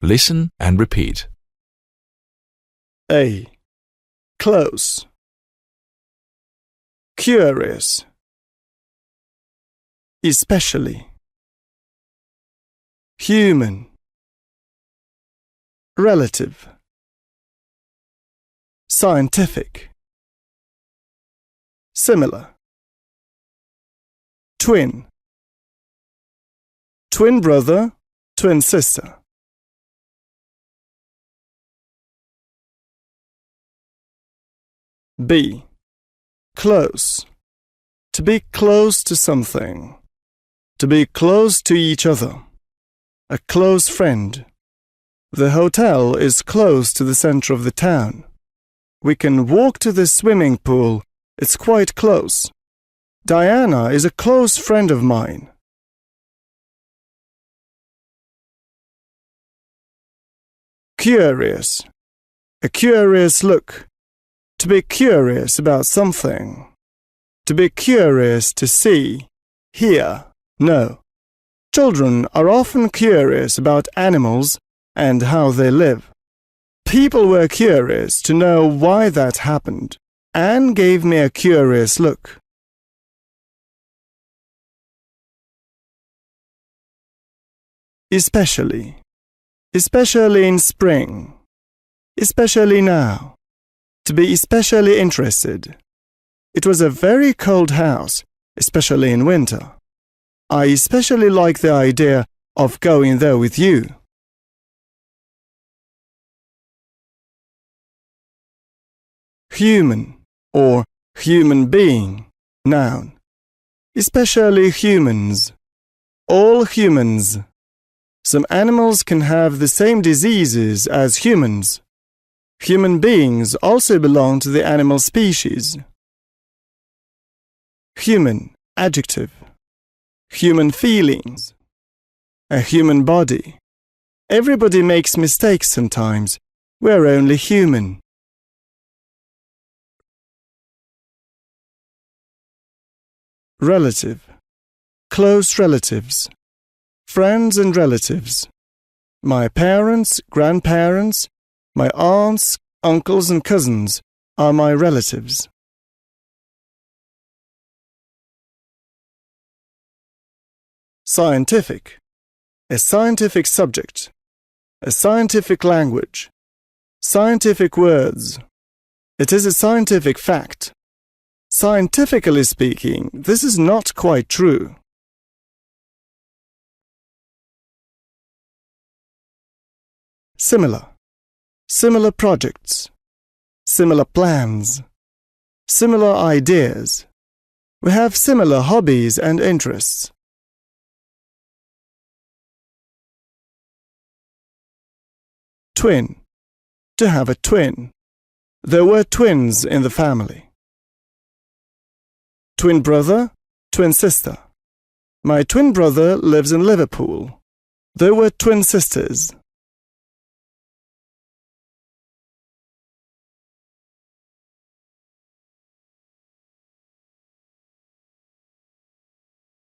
Listen and repeat. A. Close. Curious. Especially. Human. Relative. Scientific. Similar. Twin. Twin brother, twin sister. B. Close. To be close to something. To be close to each other. A close friend. The hotel is close to the center of the town. We can walk to the swimming pool. It's quite close. Diana is a close friend of mine. Curious. A curious look. To be curious about something. To be curious to see, hear, know. Children are often curious about animals and how they live. People were curious to know why that happened. Anne gave me a curious look. Especially. Especially in spring. Especially now. To be especially interested. It was a very cold house, especially in winter. I especially like the idea of going there with you. Human or human being, noun. Especially humans. All humans. Some animals can have the same diseases as humans. Human beings also belong to the animal species. Human, adjective. Human feelings. A human body. Everybody makes mistakes sometimes. We're only human. Relative. Close relatives. Friends and relatives. My parents, grandparents, my aunts, uncles and cousins are my relatives. Scientific. A scientific subject. A scientific language. Scientific words. It is a scientific fact. Scientifically speaking, this is not quite true. Similar. Similar projects. Similar plans. Similar ideas. We have similar hobbies and interests. Twin. To have a twin. There were twins in the family. Twin brother, twin sister. My twin brother lives in Liverpool. There were twin sisters.